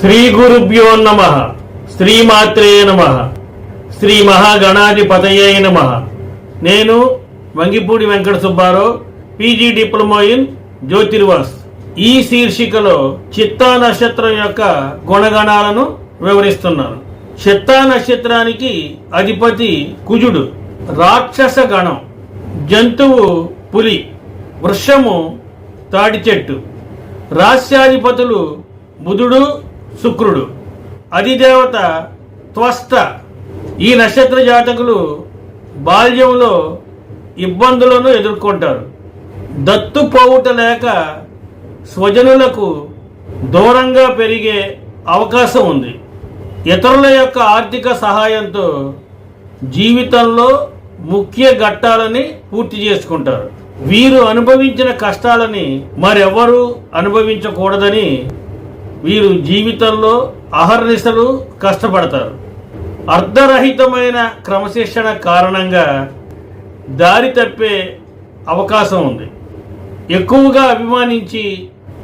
శ్రీ గురుభ్యో నమః. శ్రీమాత్రే నమః. శ్రీ మహాగణాధిపతయే నమః. నేను Vangipudi Venkata Subbarao, PG diploma in జ్యోతిర్వాస్. ఈ శీర్షికలో చిత్తా నక్షత్రం యొక్క గుణగణాలను వివరిస్తున్నాను. చిత్తా నక్షత్రానికి అధిపతి కుజుడు. రాక్షస గణం. జంతువు పులి. వృక్షము తాటి చెట్టు. రాస్యాధిపతులు బుధుడు, శుక్రుడు. అధిదేవత త్వష్ట. ఈ నక్షత్ర జాతకులు బాల్యంలో ఇబ్బందులను ఎదుర్కొంటారు. దత్తు పోవుట లేక స్వజనులకు దూరంగా పెరిగే అవకాశం ఉంది. ఇతరుల యొక్క ఆర్థిక సహాయంతో జీవితంలో ముఖ్య ఘట్టాలని పూర్తి చేసుకుంటారు. వీరు అనుభవించిన కష్టాలని మరెవరూ అనుభవించకూడదని వీరు జీవితంలో అహర్నిశలు కష్టపడతారు. అర్ధరహితమైన క్రమశిక్షణ కారణంగా దారి తప్పే అవకాశం ఉంది. ఎక్కువగా అభిమానించి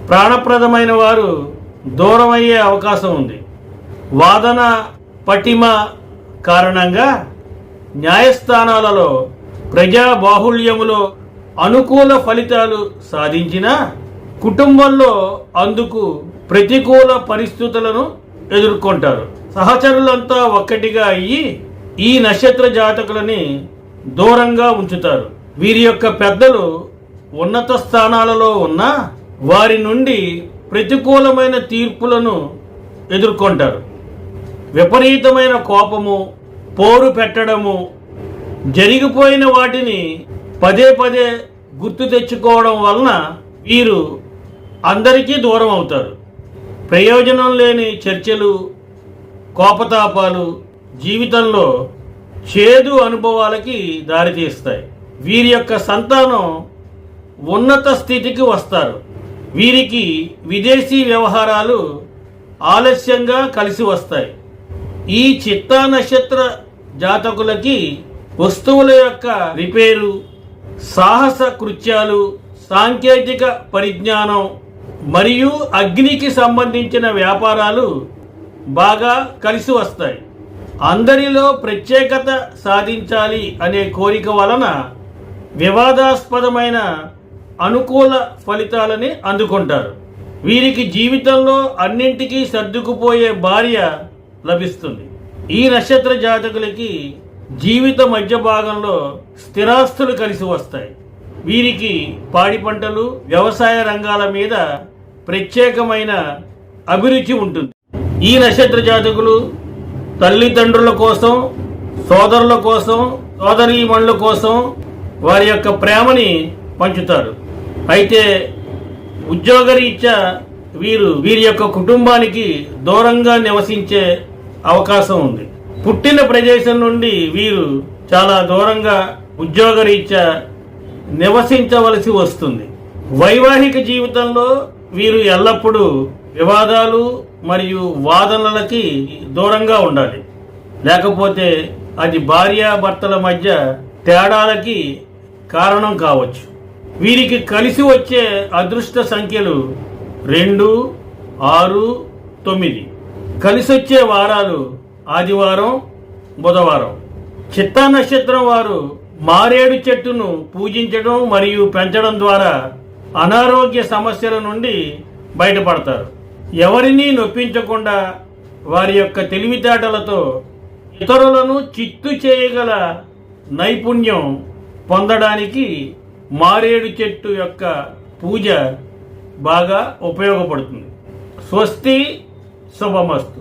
ప్రాణప్రదమైన వారు దూరమయ్యే అవకాశం ఉంది. వాదన పటిమ కారణంగా న్యాయస్థానాలలో ప్రజా బాహుళ్యములో అనుకూల ఫలితాలు సాధించినా కుటుంబంలో అందుకు ప్రతికూల పరిస్థితులను ఎదుర్కొంటారు. సహచరులంతా ఒక్కటిగా అయ్యి ఈ నక్షత్ర జాతకులని దూరంగా ఉంచుతారు. వీరి యొక్క పెద్దలు ఉన్నత స్థానాలలో ఉన్నా వారి నుండి ప్రతికూలమైన తీర్పులను ఎదుర్కొంటారు. విపరీతమైన కోపము, పోరు పెట్టడము, జరిగిపోయిన వాటిని పదే పదే గుర్తు తెచ్చుకోవడం వలన వీరు అందరికీ దూరం అవుతారు. ప్రయోజనం లేని చర్చలు, కోపతాపాలు జీవితంలో చేదు అనుభవాలకి దారితీస్తాయి. వీరి యొక్క సంతానం ఉన్నత స్థితికి వస్తారు. వీరికి విదేశీ వ్యవహారాలు ఆలస్యంగా కలిసి వస్తాయి. ఈ చిత్తా నక్షత్ర జాతకులకి వస్తువుల యొక్క రిపేరు, సాహస కృత్యాలు, సాంకేతిక పరిజ్ఞానం మరియు అగ్నికి సంబంధించిన వ్యాపారాలు బాగా కలిసి వస్తాయి. అందరిలో ప్రత్యేకత సాధించాలి అనే కోరిక వలన వివాదాస్పదమైన అనుకూల ఫలితాలని అందుకుంటారు. వీరికి జీవితంలో అన్నింటికీ సర్దుకుపోయే భార్య లభిస్తుంది. ఈ నక్షత్ర జాతకులకి జీవిత మధ్య భాగంలో స్థిరాస్తులు కలిసి వస్తాయి. వీరికి పాడి పంటలు, వ్యవసాయ రంగాల మీద ప్రత్యేకమైన అభిరుచి ఉంటుంది. ఈ నక్షత్ర జాతకులు తల్లిదండ్రుల కోసం, సోదరుల కోసం, సోదరీమణుల కోసం వారి యొక్క ప్రేమని పంచుతారు. అయితే ఉద్యోగరీత్యా వీరి యొక్క కుటుంబానికి దూరంగా నివసించే అవకాశం ఉంది. పుట్టిన ప్రదేశం నుండి వీరు చాలా దూరంగా ఉద్యోగరీత్యా నివసించవలసి వస్తుంది. వైవాహిక జీవితంలో వీరు ఎల్లప్పుడూ వివాదాలు మరియు వాదనలకి దూరంగా ఉండాలి. లేకపోతే అది భార్యాభర్తల మధ్య తేడాలకి కారణం కావచ్చు. వీరికి కలిసి వచ్చే అదృష్ట సంఖ్యలు 2, 6, 9. కలిసొచ్చే వారాలు ఆదివారం, బుధవారం. చిత్తా నక్షత్రం వారు మారేడు చెట్టును పూజించడం మరియు పెంచడం ద్వారా అనారోగ్య సమస్యల నుండి బయటపడతారు. ఎవరినీ నొప్పించకుండా వారి యొక్క తెలివితేటలతో ఇతరులను చిత్తు చేయగల నైపుణ్యం పొందడానికి మారేడు చెట్టు యొక్క పూజ బాగా ఉపయోగపడుతుంది. స్వస్తి, శుభమస్తు.